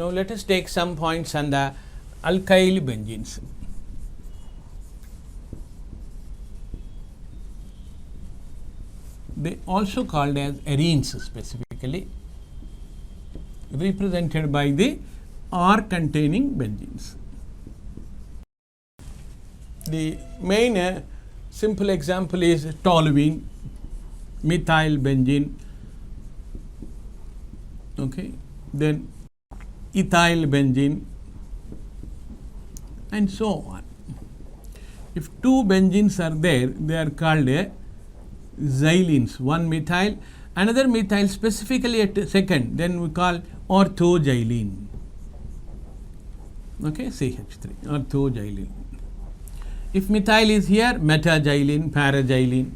Now let us take some points on the alkyl benzenes. They also called as arenes specifically, represented by the R containing benzenes. The main simple example is toluene, methyl benzene, okay, then ethyl benzene, and so on. If two benzenes are there, they are called xylenes, one methyl, another methyl specifically at second, then we call orthoxylene, okay, CH3, orthoxylene. If methyl is here, metaxylene, paraxylene.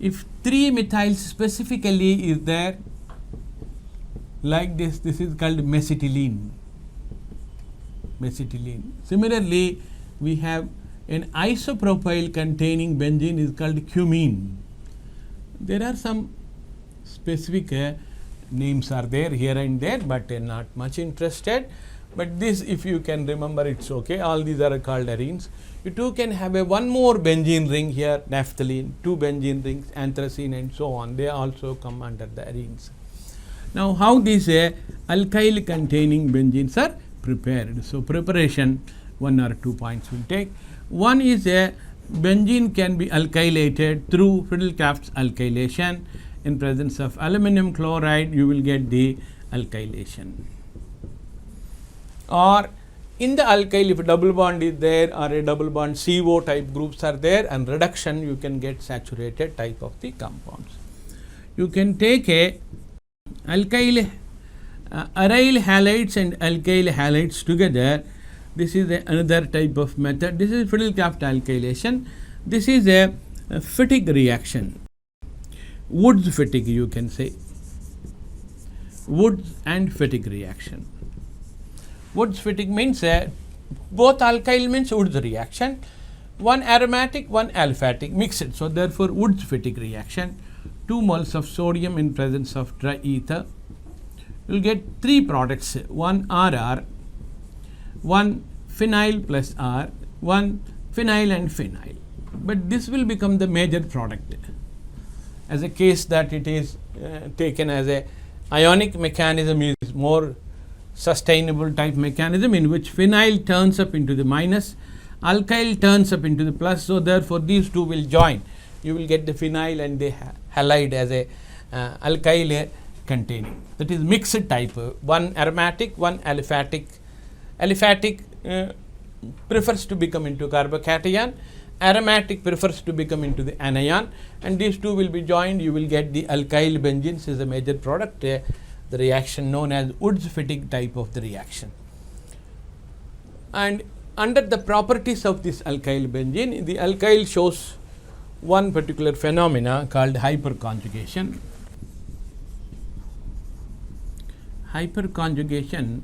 If three methyls specifically is there, like this is called mesitylene. Similarly, we have an isopropyl containing benzene is called cumene. There are some specific names are there here and there, but not much interested. But this, if you can remember, it's okay. All these are called arenes. You too can have one more benzene ring here, naphthalene, two benzene rings, anthracene, and so on. They also come under the arenes. Now, how these alkyl containing benzenes are prepared? So, preparation, 1 or 2 points we'll take. One is a benzene can be alkylated through Friedel-Crafts alkylation. In presence of aluminum chloride, you will get the alkylation. Or in the alkyl, if a double bond is there or a double bond CO type groups are there, and reduction, you can get saturated type of the compounds. You can take a alkyl aryl halides and alkyl halides together. This is another type of method. This is Friedel-Crafts alkylation. This is a Fittig reaction, Woods Fittig, you can say, Woods and Fittig reaction. Woods Fittig means both alkyl means Woods reaction, one aromatic, one aliphatic mixed. So, therefore, Woods Fittig reaction, 2 moles of sodium in presence of dry ether. You will get 3 products, one RR, one phenyl plus R, one phenyl and phenyl. But this will become the major product as a case that it is taken as a ionic mechanism is more sustainable type mechanism, in which phenyl turns up into the minus, alkyl turns up into the plus. So, therefore, these two will join. You will get the phenyl and the halide as a alkyl containing. That is mixed type, one aromatic, one aliphatic. Aliphatic prefers to become into carbocation, aromatic prefers to become into the anion, and these two will be joined. You will get the alkyl benzenes is a major product, the reaction known as Woods Fittig type of the reaction. And under the properties of this alkyl benzene, the alkyl shows one particular phenomena called hyperconjugation. Hyperconjugation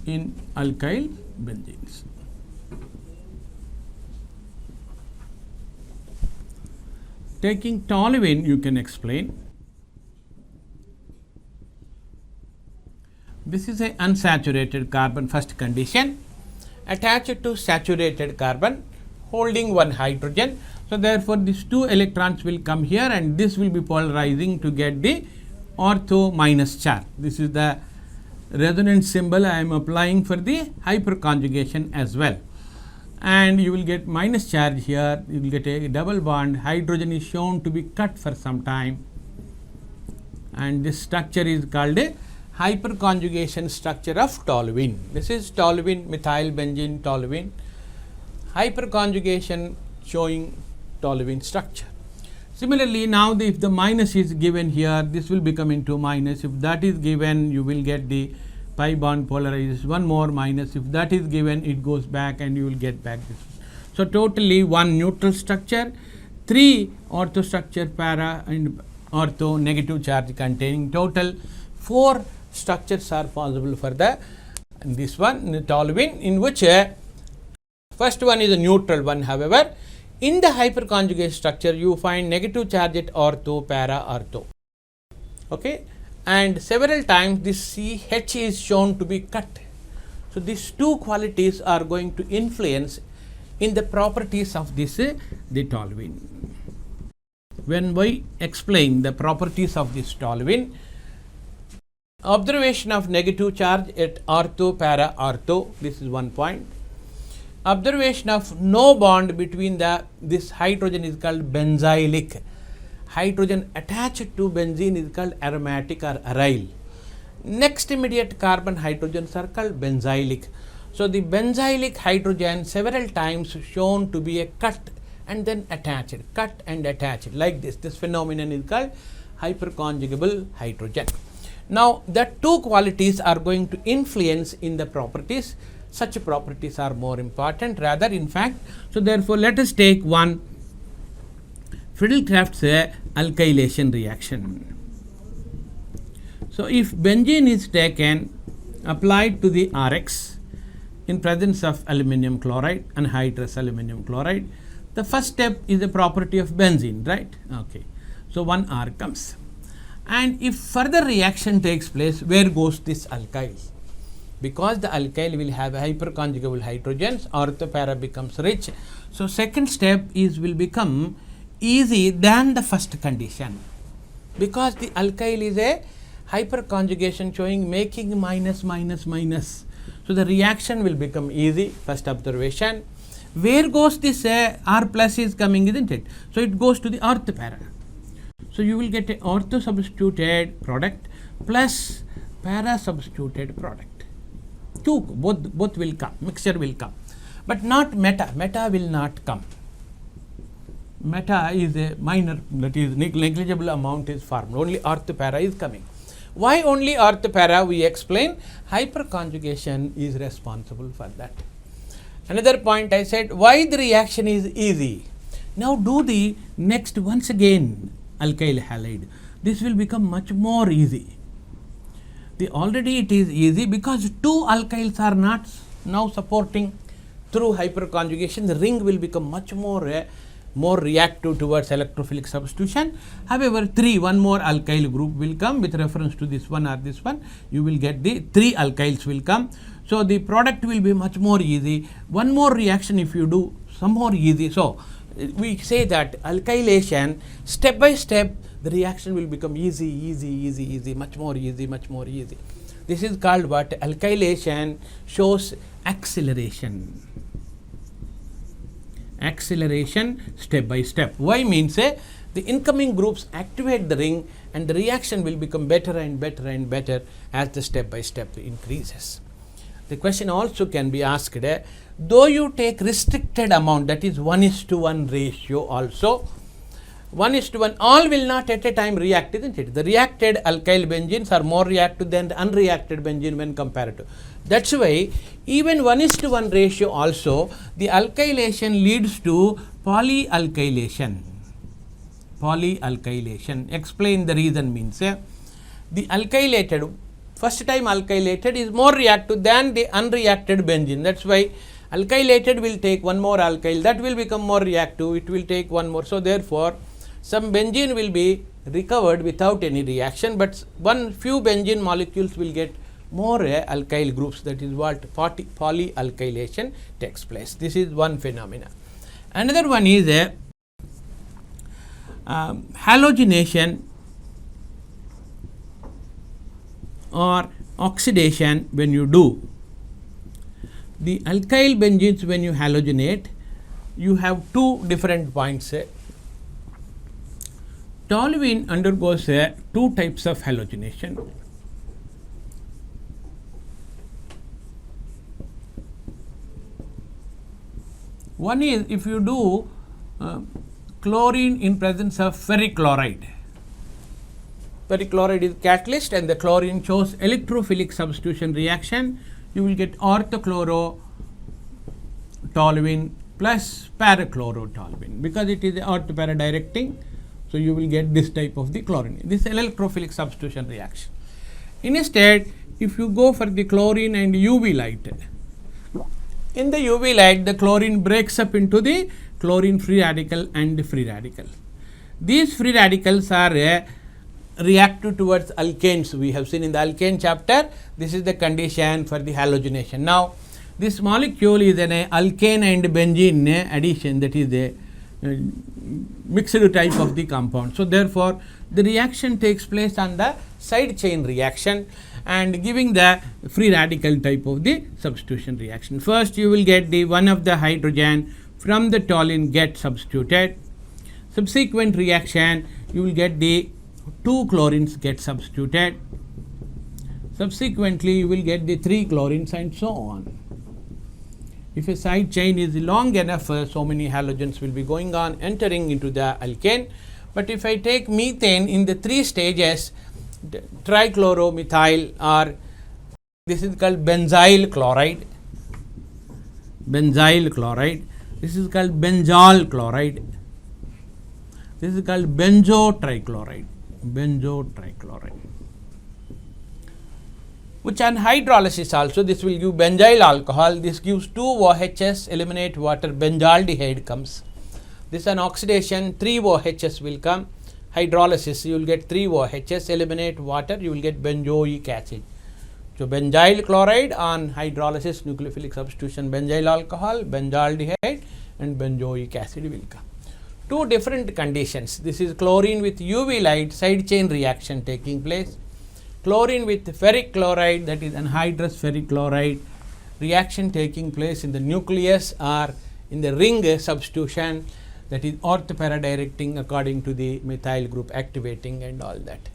in alkyl benzenes. Taking toluene, you can explain. This is a unsaturated carbon, first condition, attached to saturated carbon holding one hydrogen. So, therefore, these 2 electrons will come here and this will be polarizing to get the ortho minus charge. This is the resonance symbol I am applying for the hyperconjugation as well. And you will get minus charge here, you will get a double bond, hydrogen is shown to be cut for some time, and this structure is called a hyperconjugation structure of toluene. This is toluene, methyl benzene toluene, hyperconjugation showing toluene structure. Similarly, now if the minus is given here, this will become into minus. If that is given, you will get the pi bond polarizes, one more minus. If that is given, it goes back and you will get back this. So, totally 1 neutral structure, 3 ortho structure para and ortho negative charge containing. Total 4 structures are possible for this one, the toluene, in which first one is a neutral one. However, in the hyperconjugate structure, you find negative charge at ortho, para, ortho. okay, and several times this CH is shown to be cut. So, these two qualities are going to influence in the properties of this the toluene. When we explain the properties of this toluene, observation of negative charge at ortho, para, ortho, this is one point. Observation of no bond between this hydrogen is called benzylic. Hydrogen attached to benzene is called aromatic or aryl. Next immediate carbon hydrogens are called benzylic. So, the benzylic hydrogen several times shown to be a cut and then attached, cut and attached like this. This phenomenon is called hyperconjugable hydrogen. Now, the two qualities are going to influence in the properties. Such properties are more important rather in fact. So, therefore, let us take one Friedel-Crafts alkylation reaction. So, if benzene is taken applied to the RX in presence of aluminum chloride, anhydrous aluminum chloride, the first step is a property of benzene, right? Okay. So, one R comes, and if further reaction takes place, where goes this alkyl? Because the alkyl will have hyperconjugable hydrogens, ortho para becomes rich. So, second step will become easy than the first condition, because the alkyl is a hyperconjugation showing making minus minus minus. So, the reaction will become easy, first observation. Where goes this R plus is coming, isn't it? So, it goes to the ortho para. So, you will get a ortho substituted product plus para substituted product. Two, both will come, mixture will come, but not meta. Meta will not come. Meta is a minor, that is negligible amount is formed. Only ortho para is coming. Why only ortho para? We explain hyperconjugation is responsible for that. Another point I said, why the reaction is easy. Now do the next once again alkyl halide. This will become much more easy. Already it is easy because two alkyls are not now supporting through hyperconjugation. The ring will become much more reactive towards electrophilic substitution. However, one more alkyl group will come with reference to this one or this one. You will get the 3 alkyls will come. So, the product will be much more easy. One more reaction if you do, some more easy. So, we say that alkylation step by step the reaction will become easy, much more easy. This is called what? Alkylation shows acceleration. Acceleration step by step. Why means the incoming groups activate the ring and the reaction will become better and better and better as the step by step increases. The question also can be asked, though you take restricted amount, that is 1:1 ratio also, 1:1, all will not at a time react, isn't it? The reacted alkyl benzenes are more reactive than the unreacted benzene when compared to. That's why even 1:1 ratio also, the alkylation leads to polyalkylation. Polyalkylation. Explain the reason means the alkylated, first time alkylated is more reactive than the unreacted benzene. That's why alkylated will take one more alkyl, that will become more reactive, it will take one more. So, therefore, some benzene will be recovered without any reaction, but few benzene molecules will get more alkyl groups, that is what polyalkylation takes place. This is one phenomena. Another one is halogenation or oxidation. When you do the alkyl benzenes, when you halogenate, you have two different points. Toluene undergoes two types of halogenation. One is if you do chlorine in presence of ferrichloride. Ferrichloride is catalyst and the chlorine shows electrophilic substitution reaction. You will get orthochlorotoluene plus parachlorotoluene because it is ortho para directing. So, you will get this type of the chlorine. This electrophilic substitution reaction. Instead, if you go for the chlorine and UV light, in the UV light the chlorine breaks up into the chlorine free radical and free radical. These free radicals are reactive towards alkanes we have seen in the alkane chapter. This is the condition for the halogenation. Now, this molecule is an alkane and benzene addition, that is a mixed type of the compound. So, therefore, the reaction takes place on the side chain reaction and giving the free radical type of the substitution reaction. First, you will get the one of the hydrogen from the toluene get substituted. Subsequent reaction, you will get the 2 chlorines get substituted. Subsequently, you will get the 3 chlorines and so on. If a side chain is long enough, so many halogens will be going on entering into the alkane. But if I take methane in the 3 stages, trichloromethyl, or this is called benzyl chloride, this is called benzol chloride, this is called benzo trichloride. Which on hydrolysis also, this will give benzyl alcohol, this gives 2 OHS, eliminate water, benzaldehyde comes. This on oxidation, 3 OHS will come. Hydrolysis, you will get 3 OHS, eliminate water, you will get benzoic acid. So, benzyl chloride on hydrolysis, nucleophilic substitution, benzyl alcohol, benzaldehyde and benzoic acid will come. 2 different conditions. This is chlorine with UV light, side chain reaction taking place. Chlorine with ferric chloride, that is anhydrous ferric chloride, reaction taking place in the nucleus or in the ring substitution, that is orthopara directing according to the methyl group activating and all that.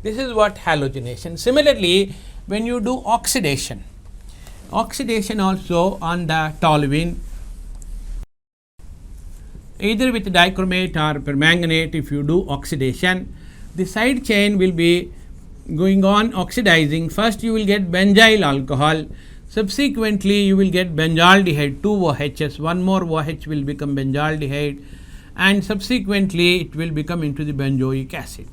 This is what halogenation. Similarly, when you do oxidation also on the toluene, either with dichromate or permanganate, if you do oxidation, the side chain will be going on oxidizing. First you will get benzyl alcohol, subsequently you will get benzaldehyde, 2 OHS, one more OH will become benzaldehyde, and subsequently it will become into the benzoic acid.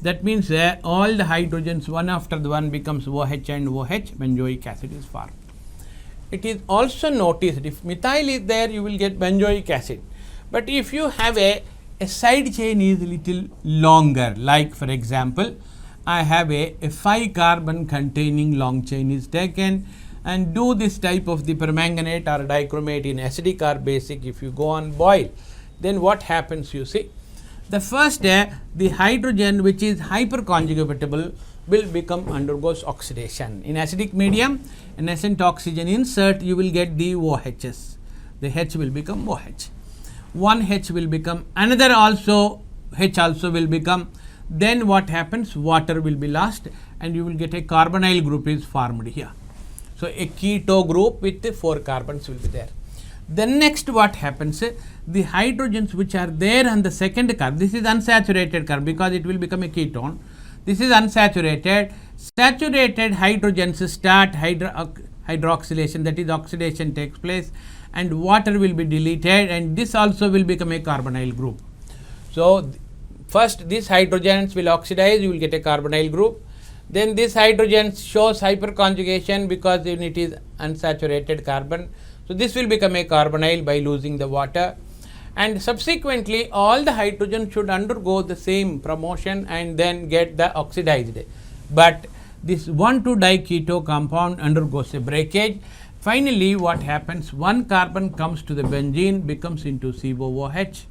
That means all the hydrogens one after the one becomes OH and OH, benzoic acid is formed. It is also noticed if methyl is there, you will get benzoic acid. But if you have a side chain is little longer, like for example, I have a 5 carbon containing long chain is taken and do this type of the permanganate or dichromate in acidic or basic, if you go on boil, then what happens you see? The first the hydrogen which is hyperconjugable will become undergoes oxidation. In acidic medium, a nascent oxygen insert, you will get the OHs, the H will become OH. One H will become, another also H also will become, then what happens? Water will be lost and you will get a carbonyl group is formed here. So, a keto group with 4 carbons will be there. Then next what happens? The hydrogens which are there on the second carbon, this is unsaturated carbon because it will become a ketone. This is unsaturated. Saturated hydrogens start hydroxylation, that is oxidation takes place and water will be deleted and this also will become a carbonyl group. So, first these hydrogens will oxidize, you will get a carbonyl group. Then this hydrogen shows hyperconjugation because it is unsaturated carbon. So, this will become a carbonyl by losing the water, and subsequently all the hydrogen should undergo the same promotion and then get the oxidized. But this 1,2-diketo compound undergoes a breakage. Finally, what happens? 1 carbon comes to the benzene, becomes into COOH,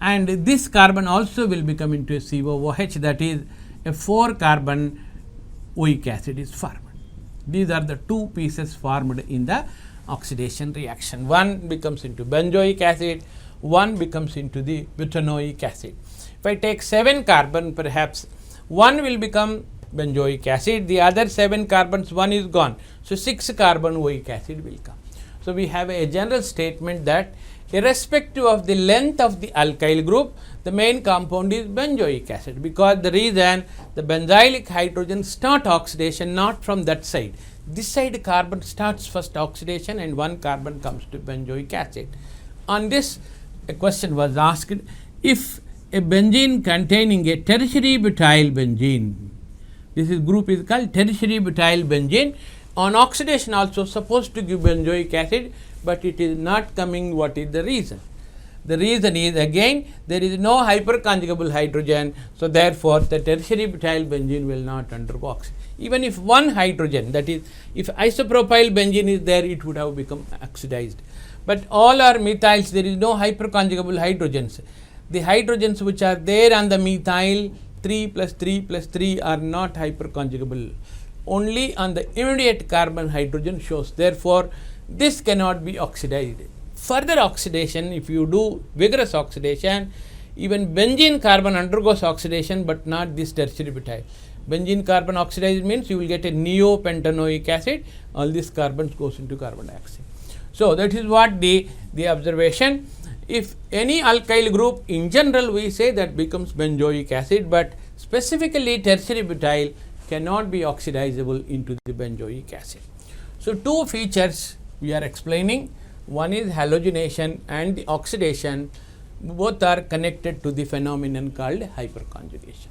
and this carbon also will become into a COOH, that is a 4 carbon oic acid is formed. These are the 2 pieces formed in the oxidation reaction. One becomes into benzoic acid, one becomes into the butanoic acid. If I take 7 carbon, perhaps one will become benzoic acid, the other 7 carbons, one is gone. So, 6 carbon oic acid will come. So, we have a general statement that irrespective of the length of the alkyl group, the main compound is benzoic acid, because the reason the benzylic hydrogen start oxidation not from that side. This side carbon starts first oxidation and 1 carbon comes to benzoic acid. On this, a question was asked, if a benzene containing a tertiary butyl benzene, this is group is called tertiary butyl benzene, on oxidation also supposed to give benzoic acid, but it is not coming. What is the reason? The reason is again there is no hyperconjugable hydrogen, so therefore the tertiary butyl benzene will not undergo oxidation. Even if one hydrogen, that is if isopropyl benzene is there, it would have become oxidized. But all are methyls, there is no hyperconjugable hydrogens. The hydrogens which are there on the methyl 3 plus 3 plus 3 are not hyperconjugable. Only on the immediate carbon hydrogen shows. Therefore, this cannot be oxidized. Further oxidation, if you do vigorous oxidation, even benzene carbon undergoes oxidation, but not this tertiary butyl. Benzene carbon oxidized means you will get a neopentanoic acid. All these carbons goes into carbon dioxide. So that is what the observation. If any alkyl group, in general we say that becomes benzoic acid, but specifically tertiary butyl cannot be oxidizable into the benzoic acid. So two features we are explaining. One is halogenation and the oxidation. Both are connected to the phenomenon called hyperconjugation.